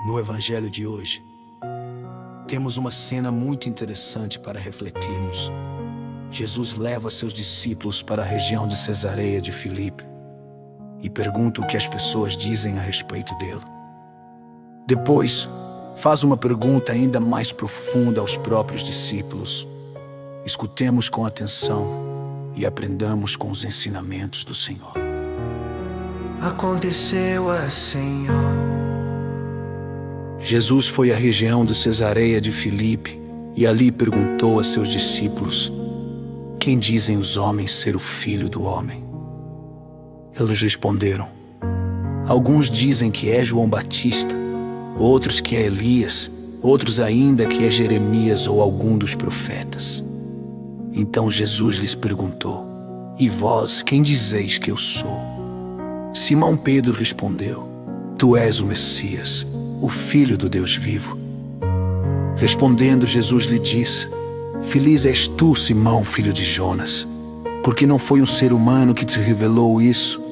No Evangelho de hoje, temos uma cena muito interessante para refletirmos. Jesus leva seus discípulos para a região de Cesareia de Filipe e pergunta o que as pessoas dizem a respeito dele. Depois, faz uma pergunta ainda mais profunda aos próprios discípulos. Escutemos com atenção e aprendamos com os ensinamentos do Senhor. Aconteceu assim, Jesus foi à região de Cesareia de Filipe e ali perguntou a seus discípulos: quem dizem os homens ser o Filho do Homem? Eles responderam: alguns dizem que é João Batista, outros que é Elias, outros ainda que é Jeremias ou algum dos profetas. Então Jesus lhes perguntou: e vós, quem dizeis que eu sou? Simão Pedro respondeu: tu és o Messias, o Filho do Deus vivo. Respondendo, Jesus lhe disse: feliz és tu, Simão, filho de Jonas, porque não foi um ser humano que te revelou isso,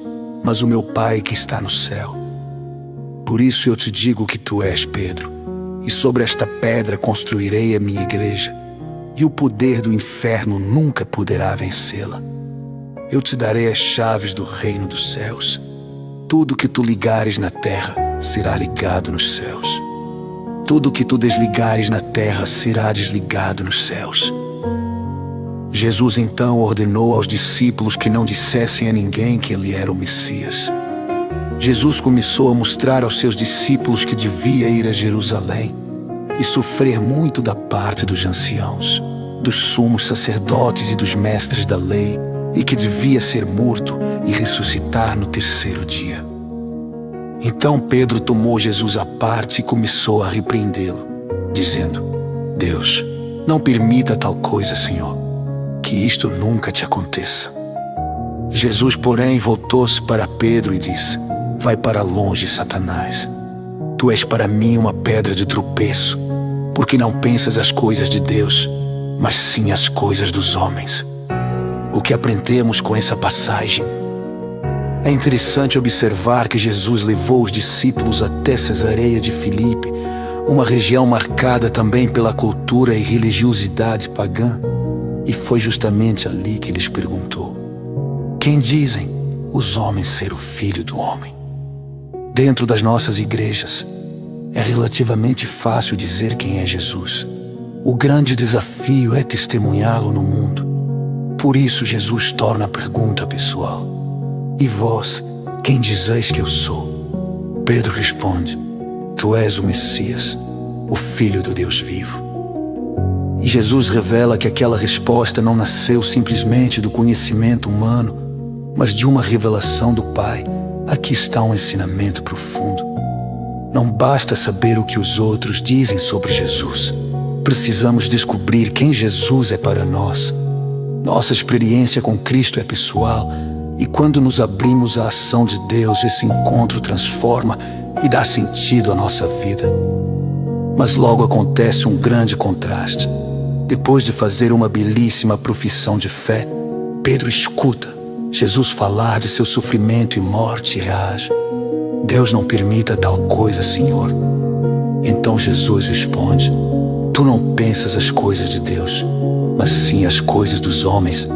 mas o meu Pai que está no céu. Por isso eu te digo que tu és Pedro, e sobre esta pedra construirei a minha igreja, e o poder do inferno nunca poderá vencê-la. Eu te darei as chaves do reino dos céus. Tudo que tu ligares na terra será ligado nos céus. Tudo que tu desligares na terra será desligado nos céus. Jesus então ordenou aos discípulos que não dissessem a ninguém que ele era o Messias. Jesus começou a mostrar aos seus discípulos que devia ir a Jerusalém e sofrer muito da parte dos anciãos, dos sumos sacerdotes e dos mestres da lei, e que devia ser morto e ressuscitar no terceiro dia. Então Pedro tomou Jesus à parte e começou a repreendê-lo, dizendo: Deus, não permita tal coisa, Senhor, que isto nunca te aconteça. Jesus, porém, voltou-se para Pedro e disse: vai para longe, Satanás. Tu és para mim uma pedra de tropeço, porque não pensas as coisas de Deus, mas sim as coisas dos homens. O que aprendemos com essa passagem? É interessante observar que Jesus levou os discípulos até Cesareia de Filipe, uma região marcada também pela cultura e religiosidade pagã, e foi justamente ali que lhes perguntou: quem dizem os homens ser o Filho do Homem? Dentro das nossas igrejas, é relativamente fácil dizer quem é Jesus. O grande desafio é testemunhá-lo no mundo. Por isso Jesus torna a pergunta pessoal: e vós, quem dizeis que eu sou? Pedro responde: tu és o Messias, o Filho do Deus vivo. E Jesus revela que aquela resposta não nasceu simplesmente do conhecimento humano, mas de uma revelação do Pai. Aqui está um ensinamento profundo. Não basta saber o que os outros dizem sobre Jesus. Precisamos descobrir quem Jesus é para nós. Nossa experiência com Cristo é pessoal, e quando nos abrimos à ação de Deus, esse encontro transforma e dá sentido à nossa vida. Mas logo acontece um grande contraste. Depois de fazer uma belíssima profissão de fé, Pedro escuta Jesus falar de seu sofrimento e morte e reage: Deus não permita tal coisa, Senhor. Então Jesus responde: tu não pensas as coisas de Deus, mas sim as coisas dos homens.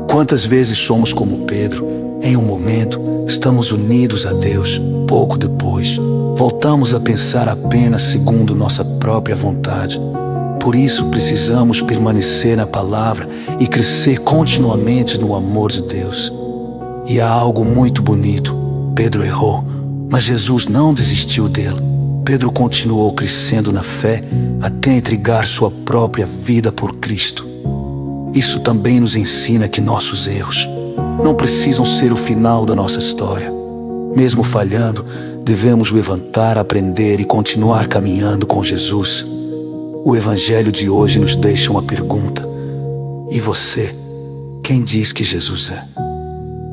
Quantas vezes somos como Pedro? Em um momento, estamos unidos a Deus. Pouco depois, voltamos a pensar apenas segundo nossa própria vontade. Por isso, precisamos permanecer na palavra e crescer continuamente no amor de Deus. E há algo muito bonito. Pedro errou, mas Jesus não desistiu dele. Pedro continuou crescendo na fé até entregar sua própria vida por Cristo. Isso também nos ensina que nossos erros não precisam ser o final da nossa história. Mesmo falhando, devemos levantar, aprender e continuar caminhando com Jesus. O Evangelho de hoje nos deixa uma pergunta: e você, quem diz que Jesus é?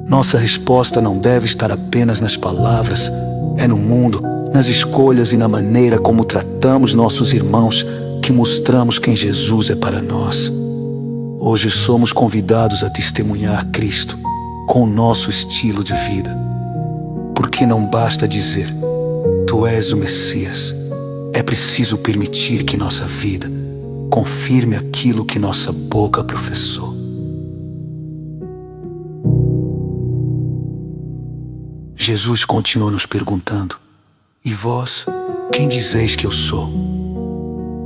Nossa resposta não deve estar apenas nas palavras, é no mundo, nas escolhas e na maneira como tratamos nossos irmãos que mostramos quem Jesus é para nós. Hoje somos convidados a testemunhar Cristo com o nosso estilo de vida. Porque não basta dizer: tu és o Messias, é preciso permitir que nossa vida confirme aquilo que nossa boca professou. Jesus continuou nos perguntando: e vós, quem dizeis que eu sou?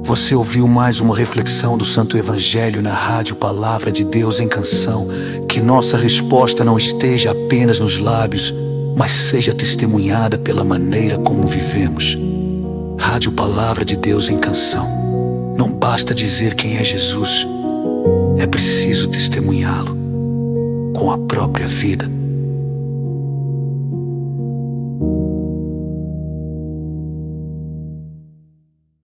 Você ouviu mais uma reflexão do Santo Evangelho na rádio Palavra de Deus em Canção. Que nossa resposta não esteja apenas nos lábios, mas seja testemunhada pela maneira como vivemos. Rádio Palavra de Deus em Canção. Não basta dizer quem é Jesus, é preciso testemunhá-lo com a própria vida.